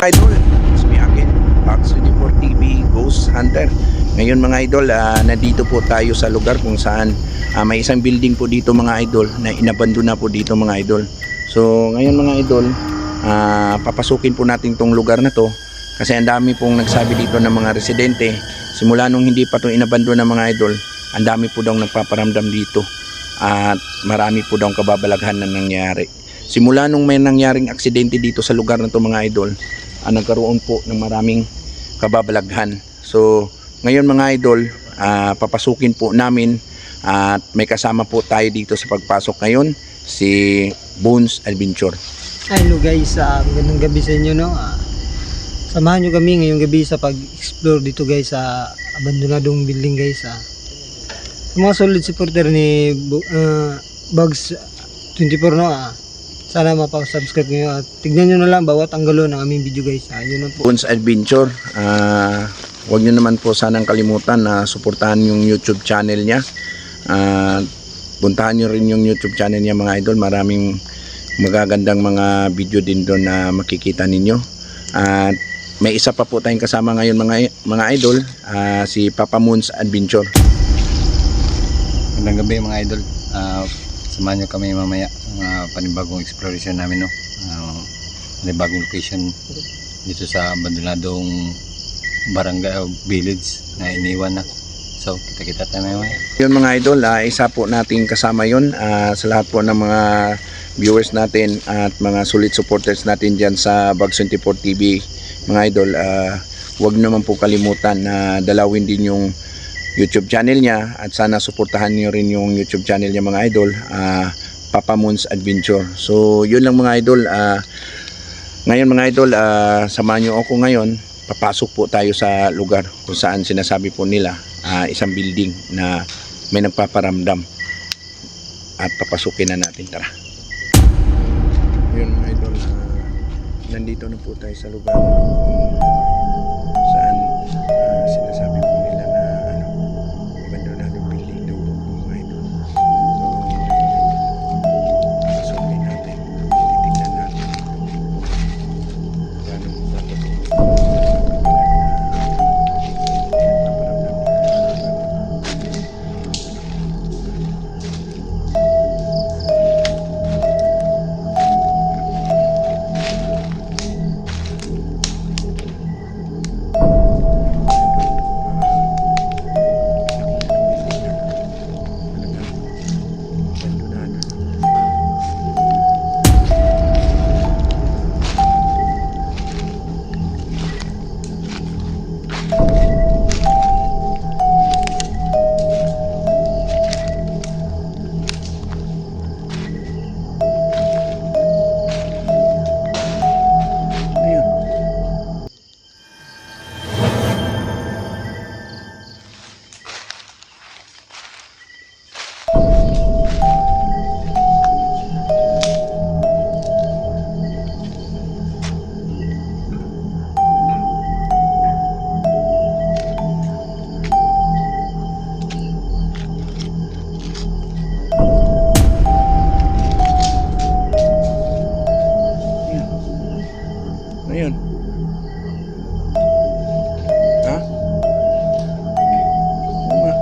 Idol, it's me again, Box24 TV Ghost Hunter. Ngayon mga idol, nandito po tayo sa lugar kung saan may isang building po dito mga idol na inabandona po dito mga idol. So ngayon mga idol, papasukin po natin tong lugar na to kasi ang dami pong nagsabi dito ng mga residente. Simula nung hindi pa to inabandona mga idol, ang dami po daw nagpaparamdam dito at marami po daw kababalaghan na nangyari. Simula nung may nangyaring aksidente dito sa lugar na to mga idol, nagkaroon po ng maraming kababalaghan. So ngayon mga idol, papasukin po namin at may kasama po tayo dito sa pagpasok ngayon, si Bones Adventure. Hello guys, magandang gabi sa inyo, no? Samahan nyo kami ngayong gabi sa pag-explore dito guys sa abandonadong building guys. Sa mga solid supporter ni Bugs 24, no? Sana mapa-subscribe nyo at tignan nyo na lang bawat angulo ng aming video guys. Yun lang po. Bones Adventure, huwag nyo naman po sanang kalimutan na suportahan yung YouTube channel niya. Puntahan nyo rin yung YouTube channel niya mga idol. Maraming magagandang mga video din doon na makikita ninyo. At may isa pa po tayong kasama ngayon mga idol, si Papa Moons Adventure. Magandang gabi mga idol. Samahan nyo kami mamaya sa panibagong exploration namin, no? Panibagong location dito sa abandonadong barangay o village na iniwan na. So kita-kita tayo mamaya. Yun mga idol, isa po nating kasama yun sa lahat po ng mga viewers natin at mga solid supporters natin dyan sa Box24 TV mga idol. Huwag naman po kalimutan na dalawin din yung YouTube channel niya at sana suportahan niyo rin yung YouTube channel niya mga idol, Papa Moons Adventure. So yun lang mga idol. Ngayon mga idol, samahan niyo ako ngayon. Papasok po tayo sa lugar kung saan sinasabi po nila isang building na may nagpaparamdam at papasukin na natin. Tara. Yun mga idol, nandito na po tayo sa lugar kung saan sinasabi po nila na abandonadong building daw po mga idol. So papasukin natin, titignan natin ganun dapat ayun. Ha? Oo nga.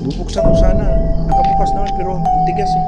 Bubuksan ko sana. Nakabukas naman pero tigas eh.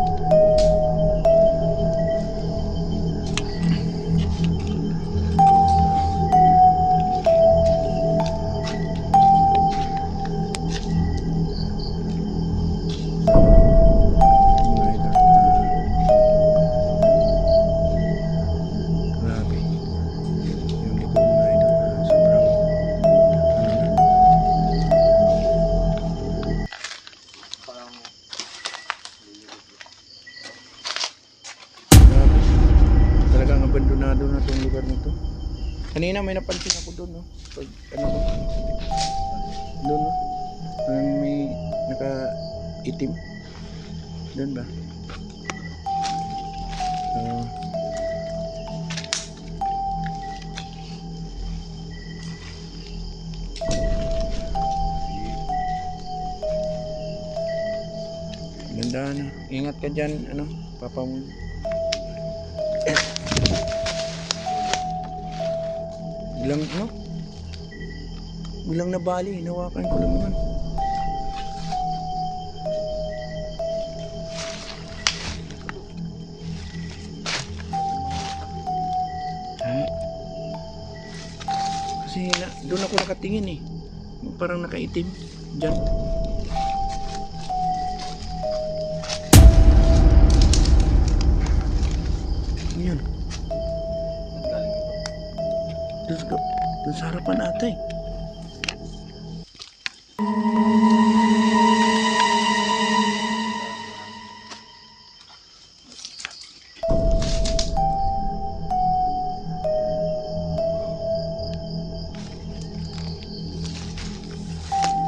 Abandonado na tong lugar nito. Kanina may napansin ako doon, no? Pag ano ko? Doon, no? May naka-itim. Doon ba? Ganda na. Ingat ka dyan, ano, Papa mo. Bilang ano? Bilang nabali, hinawakan ko lang naman. Kasi doon ako nakatingin eh. Parang nakaitim. Diyan. Yun. Doon sa harapan ata eh.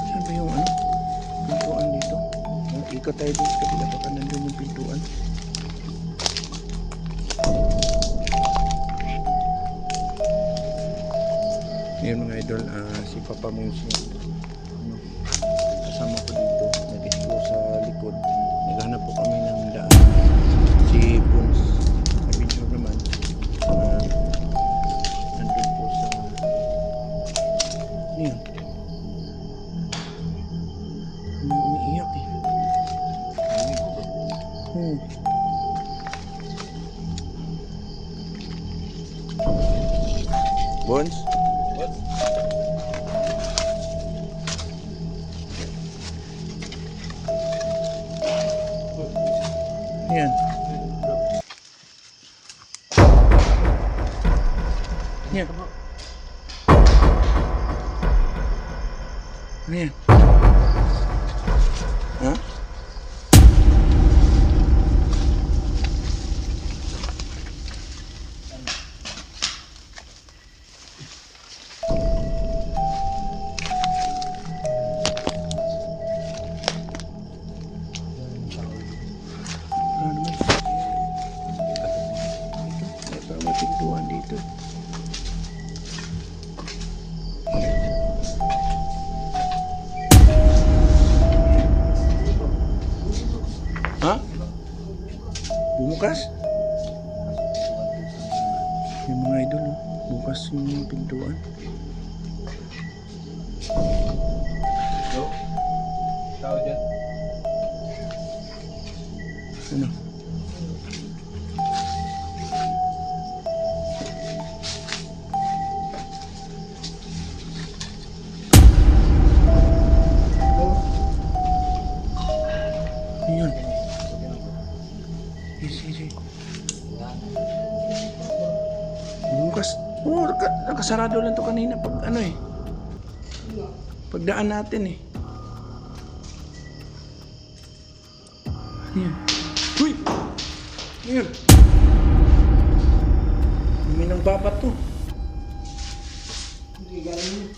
Saan ba yung ano? Pintuan dito? Ikot tayo dito sa kabila, baka nandun yung pintuan. Ngayon mga idol, si Papa Mons ano, kasama ko dito, nag-explore sa likod. Naghanap po kami ng daan. Si Pons Adventure naman, nandun po sa ano yun? Umiiyak eh. Pons? Yan. Yan. Yan. Ha? Wala naman. May parang pintuan dito. Ha? Bumukas? Yung mga idol, oh. Bukas yung pintuan. Hello? Tao dyan? Ano? Ayan. Yes. Bukas. Oh, nakasarado lang to kanina pag ano eh. Pagdaan natin eh. Ayan. Uy! Ayan. May nang babat to. Hindi galing.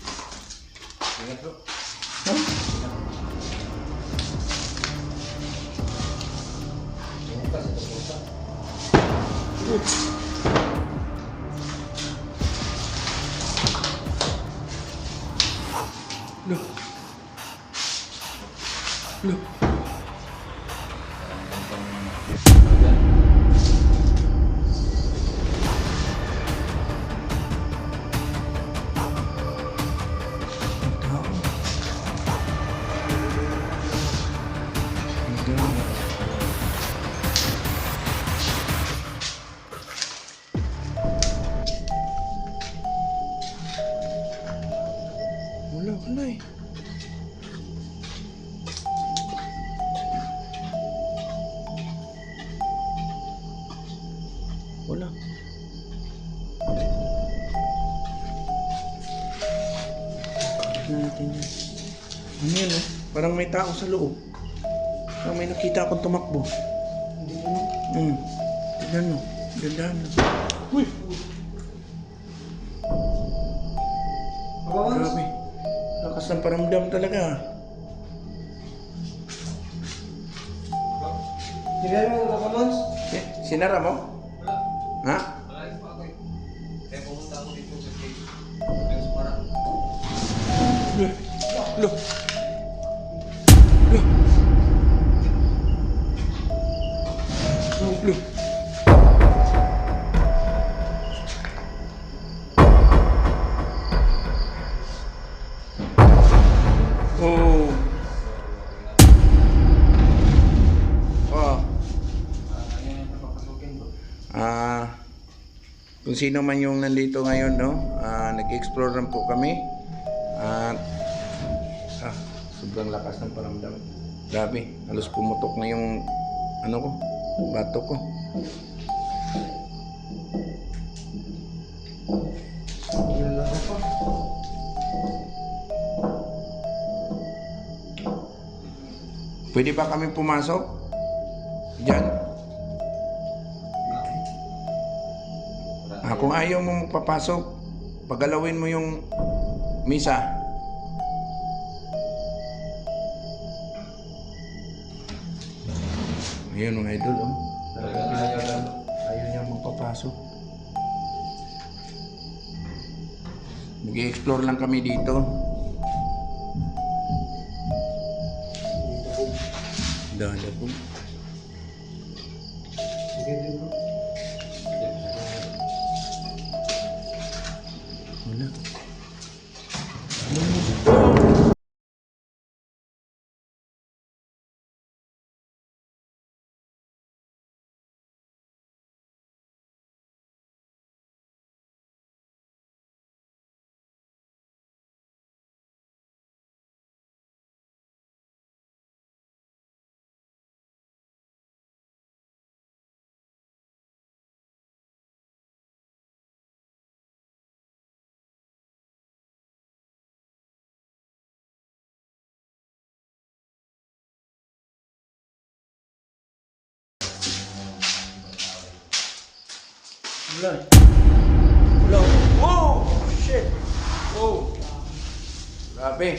Ha? Look. Look. Wala eh. Wala. Tignan natin yan. Ano yan eh? Parang may tao sa loob. Parang may nakita akong tumakbo. Tignan mo. Gandaan mo. Uy! Grabe. Lakas ng paramdam talaga. Tignan mo Papa Mons. Eh, sinara mo? Ha? Malalim pa ako eh. Kaya pumunta ako dito sa gate. Kaya sa parang. Look. Look. Look. Look. Kung sino man yung nandito ngayon, no, nag-explore lang po kami. At sobrang lakas ng paramdam. Grabe, halos pumutok na yung ano ko, bato ko. Pwede ba kami pumasok? Diyan? Kung ayaw mo magpapasok, pagalawin mo yung misa. Ayun mga idol, oh. Ayaw niya magpapasok. Nag-i-explore lang kami dito. Dada po. Wala. Wala. Wala. Wow! Shit! Wow! Grabe.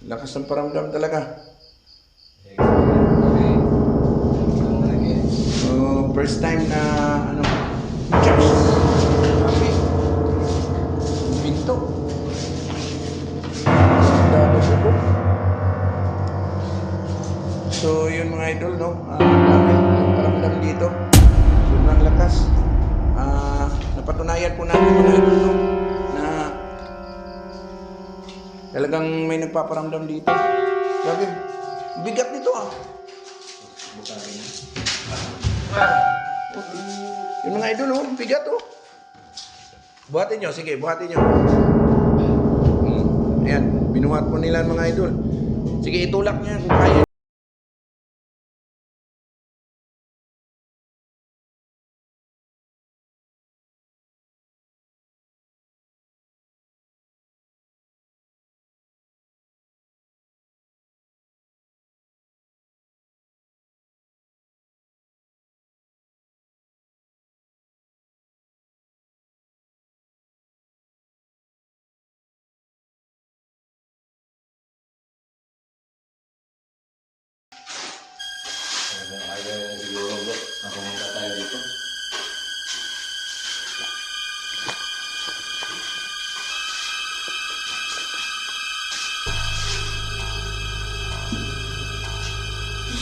Lakas ng paramdam talaga. So, first time na ano, church. Grabe. Pinto. Dado po. So, yun mga idol, no? Grabe yung paramdam dito. Sobrang lakas. Napatunayan po natin mga idol, no, na talagang may nagpaparamdam dito. Grabe, bigat nito yung mga idol, oh, bigat oh. Buhatin nyo, sige, buhatin nyo. Ayan, binuhat po nila mga idol. Sige, itulak niya kung kaya.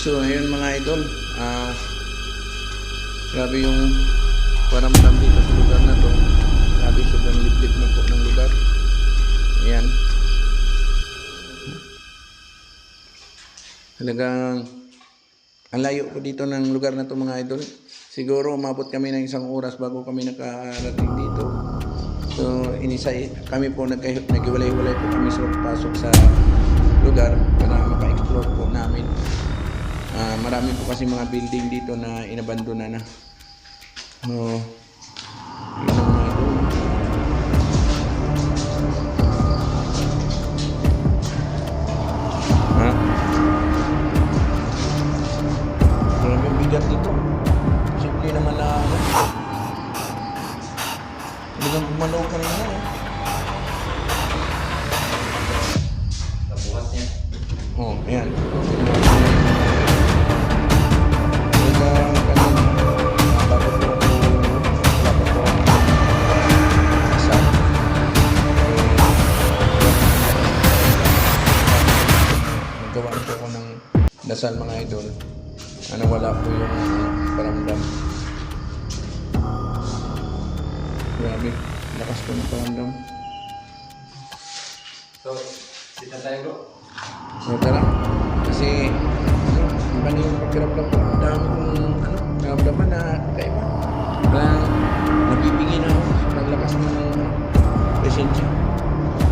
So ayun mga idol, grabe yung paramdam dito sa lugar na to. Grabe, sobrang liblib na po ng lugar. Ayan. Talagang ang layo po dito ng lugar na to mga idol. Siguro umabot kami ng 1 oras bago kami nakarating dito. So kami po naghiwalay-walay po kami sa pasok sa lugar para maka-explore po namin. Marami po kasi mga building dito na inabandona na. Yun ang mga ito. Grabe ang bigat dito. Simple naman na ano. Talagang gumalaw ka rin na. Nabuhat niya. Oh, ayan. Nagawa po ako ng dasal mga idol. Wala po yung paramdam. Grabe, lakas po ng paramdam. So, kita tayo bro. So tara, kasi iba na yung pagkiramdam ko. Dami kong naramdaman na kaiba. Parang nabibigay na ako sa paglabas ng presensya.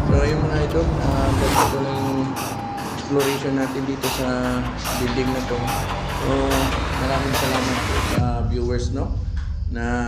So yung mga idol, ganito lang yung exploration natin dito sa building na to. So maraming salamat po sa viewers, no, na